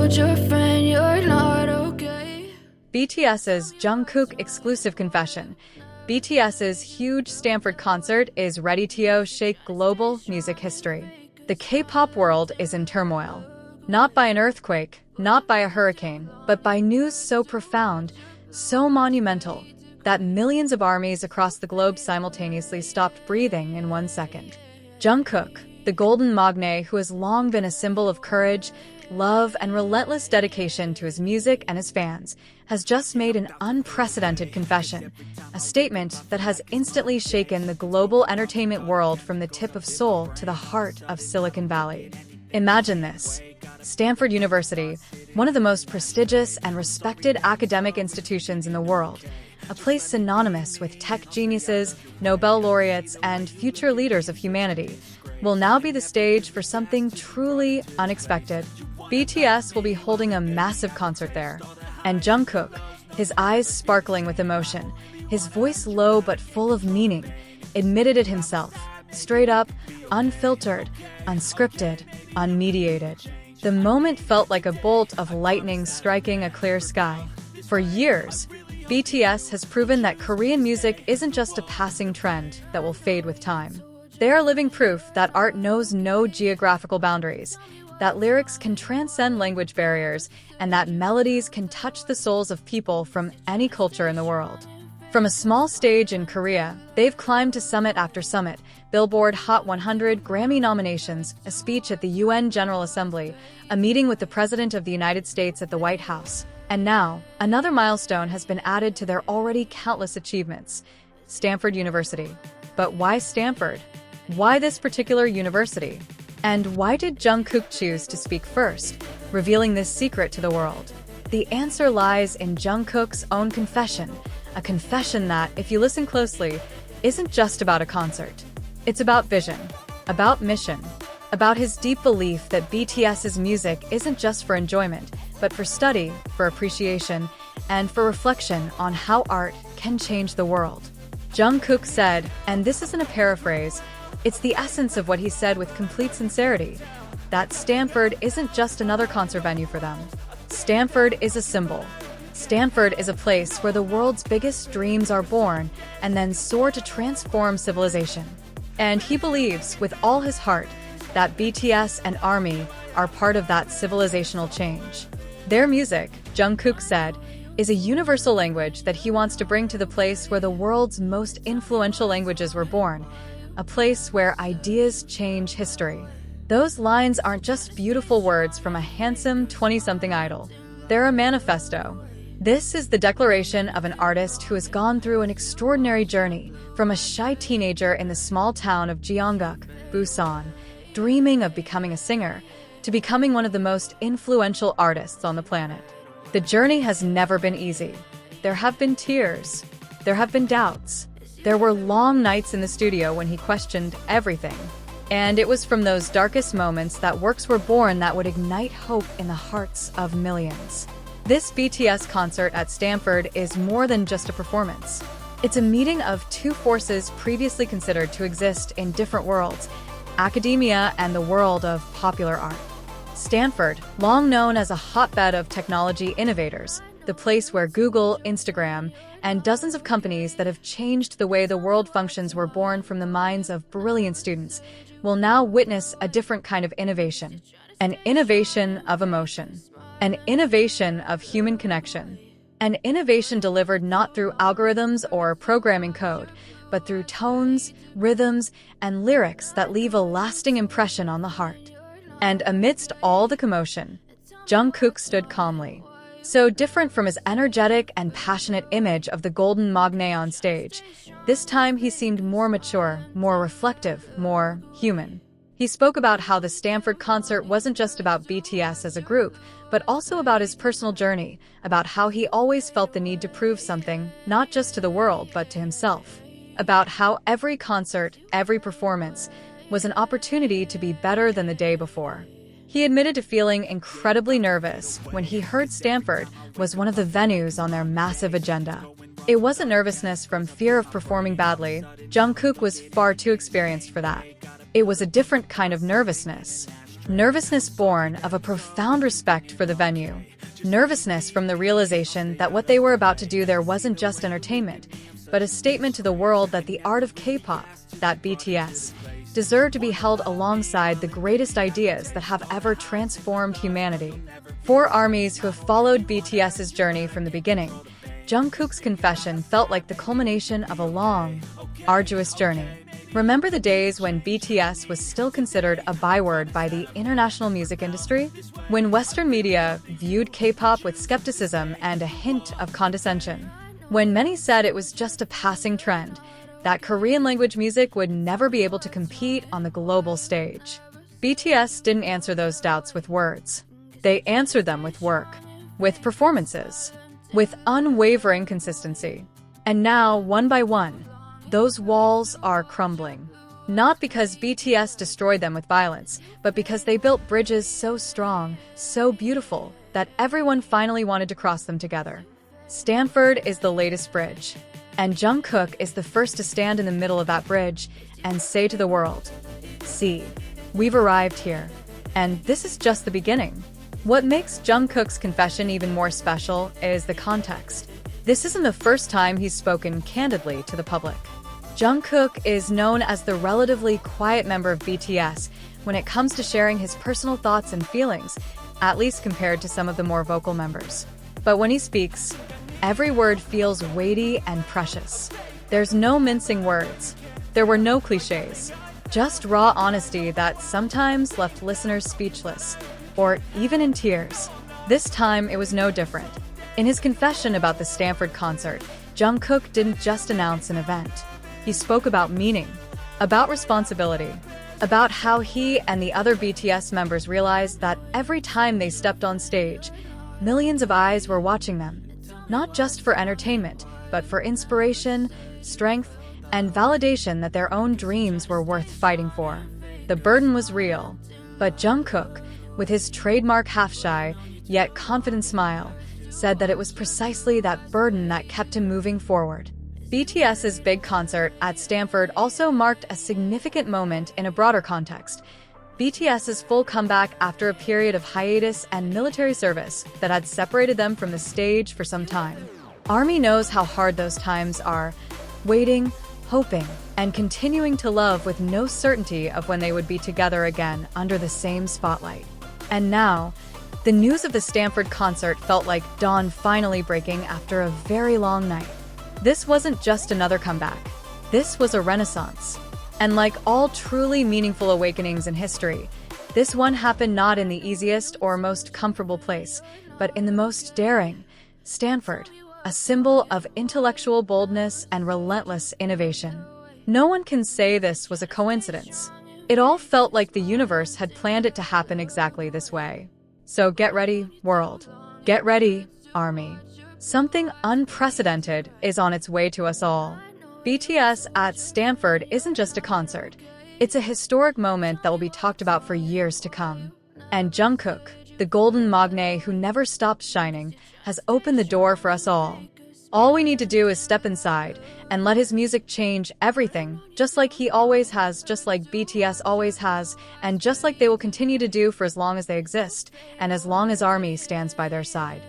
told your friend you're not okay. BTS's Jungkook exclusive confession. BTS's huge Stanford concert is ready to shake global music history. The K-pop world is in turmoil. Not by an earthquake, not by a hurricane, but by news so profound, so monumental, that millions of armies across the globe simultaneously stopped breathing in 1 second. Jungkook, the golden magne who has long been a symbol of courage, love, and relentless dedication to his music and his fans, has just made an unprecedented confession, a statement that has instantly shaken the global entertainment world from the tip of Seoul to the heart of Silicon Valley. Imagine this. Stanford University, one of the most prestigious and respected academic institutions in the world, a place synonymous with tech geniuses, Nobel laureates, and future leaders of humanity, will now be the stage for something truly unexpected. BTS will be holding a massive concert there. And Jungkook, his eyes sparkling with emotion, his voice low but full of meaning, admitted it himself, straight up, unfiltered, unscripted, unmediated. The moment felt like a bolt of lightning striking a clear sky. For years, BTS has proven that Korean music isn't just a passing trend that will fade with time. They are living proof that art knows no geographical boundaries, that lyrics can transcend language barriers, and that melodies can touch the souls of people from any culture in the world. From a small stage in Korea, they've climbed to summit after summit, Billboard Hot 100, Grammy nominations, a speech at the UN General Assembly, a meeting with the President of the United States at the White House. And now, another milestone has been added to their already countless achievements: Stanford University. But why Stanford? Why this particular university? And why did Jungkook choose to speak first, revealing this secret to the world? The answer lies in Jungkook's own confession, a confession that, if you listen closely, isn't just about a concert. It's about vision, about mission, about his deep belief that BTS's music isn't just for enjoyment, but for study, for appreciation, and for reflection on how art can change the world. Jungkook said, and this isn't a paraphrase, it's the essence of what he said with complete sincerity, that Stanford isn't just another concert venue for them. Stanford is a symbol. Stanford is a place where the world's biggest dreams are born and then soar to transform civilization. And he believes, with all his heart, that BTS and ARMY are part of that civilizational change. Their music, Jungkook said, is a universal language that he wants to bring to the place where the world's most influential languages were born, a place where ideas change history. Those lines aren't just beautiful words from a handsome 20-something idol. They're a manifesto. This is the declaration of an artist who has gone through an extraordinary journey, from a shy teenager in the small town of Gyeongguk, Busan, dreaming of becoming a singer, to becoming one of the most influential artists on the planet. The journey has never been easy. There have been tears. There have been doubts. There were long nights in the studio when he questioned everything. And it was from those darkest moments that works were born that would ignite hope in the hearts of millions. This BTS concert at Stanford is more than just a performance. It's a meeting of two forces previously considered to exist in different worlds: academia and the world of popular art. Stanford, long known as a hotbed of technology innovators, the place where Google, Instagram, and dozens of companies that have changed the way the world functions were born from the minds of brilliant students, will now witness a different kind of innovation. An innovation of emotion. An innovation of human connection. An innovation delivered not through algorithms or programming code, but through tones, rhythms, and lyrics that leave a lasting impression on the heart. And amidst all the commotion, Jungkook stood calmly. So different from his energetic and passionate image of the golden magne on stage, this time he seemed more mature, more reflective, more human. He spoke about how the Stanford concert wasn't just about BTS as a group, but also about his personal journey, about how he always felt the need to prove something, not just to the world, but to himself. About how every concert, every performance, was an opportunity to be better than the day before. He admitted to feeling incredibly nervous when he heard Stanford was one of the venues on their massive agenda. It wasn't nervousness from fear of performing badly. Jungkook was far too experienced for that. It was a different kind of nervousness. Nervousness born of a profound respect for the venue. Nervousness from the realization that what they were about to do there wasn't just entertainment, but a statement to the world that the art of K-pop, that BTS, deserved to be held alongside the greatest ideas that have ever transformed humanity. For armies who have followed BTS's journey from the beginning, Jungkook's confession felt like the culmination of a long, arduous journey. Remember the days when BTS was still considered a byword by the international music industry? When Western media viewed K-pop with skepticism and a hint of condescension? When many said it was just a passing trend, that Korean-language music would never be able to compete on the global stage? BTS didn't answer those doubts with words. They answered them with work, with performances, with unwavering consistency. And now, one by one, those walls are crumbling. Not because BTS destroyed them with violence, but because they built bridges so strong, so beautiful, that everyone finally wanted to cross them together. Stanford is the latest bridge, and Jungkook is the first to stand in the middle of that bridge and say to the world, "See, we've arrived here, and this is just the beginning." What makes Jungkook's confession even more special is the context. This isn't the first time he's spoken candidly to the public. Jungkook is known as the relatively quiet member of BTS when it comes to sharing his personal thoughts and feelings, at least compared to some of the more vocal members. But when he speaks, every word feels weighty and precious. There's no mincing words. There were no cliches. Just raw honesty that sometimes left listeners speechless, or even in tears. This time, it was no different. In his confession about the Stanford concert, Jungkook didn't just announce an event. He spoke about meaning, about responsibility, about how he and the other BTS members realized that every time they stepped on stage, millions of eyes were watching them, not just for entertainment, but for inspiration, strength, and validation that their own dreams were worth fighting for. The burden was real, but Jungkook, with his trademark half-shy, yet confident smile, said that it was precisely that burden that kept him moving forward. BTS's big concert at Stanford also marked a significant moment in a broader context. BTS's full comeback after a period of hiatus and military service that had separated them from the stage for some time. ARMY knows how hard those times are, waiting, hoping, and continuing to love with no certainty of when they would be together again under the same spotlight. And now, the news of the Stanford concert felt like dawn finally breaking after a very long night. This wasn't just another comeback. This was a renaissance. And like all truly meaningful awakenings in history, this one happened not in the easiest or most comfortable place, but in the most daring, Stanford, a symbol of intellectual boldness and relentless innovation. No one can say this was a coincidence. It all felt like the universe had planned it to happen exactly this way. So get ready, world. Get ready, ARMY. Something unprecedented is on its way to us all. BTS at Stanford isn't just a concert. It's a historic moment that will be talked about for years to come. And Jungkook, the golden magne who never stopped shining, has opened the door for us all. All we need to do is step inside and let his music change everything, just like he always has, just like BTS always has, and just like they will continue to do for as long as they exist, and as long as ARMY stands by their side.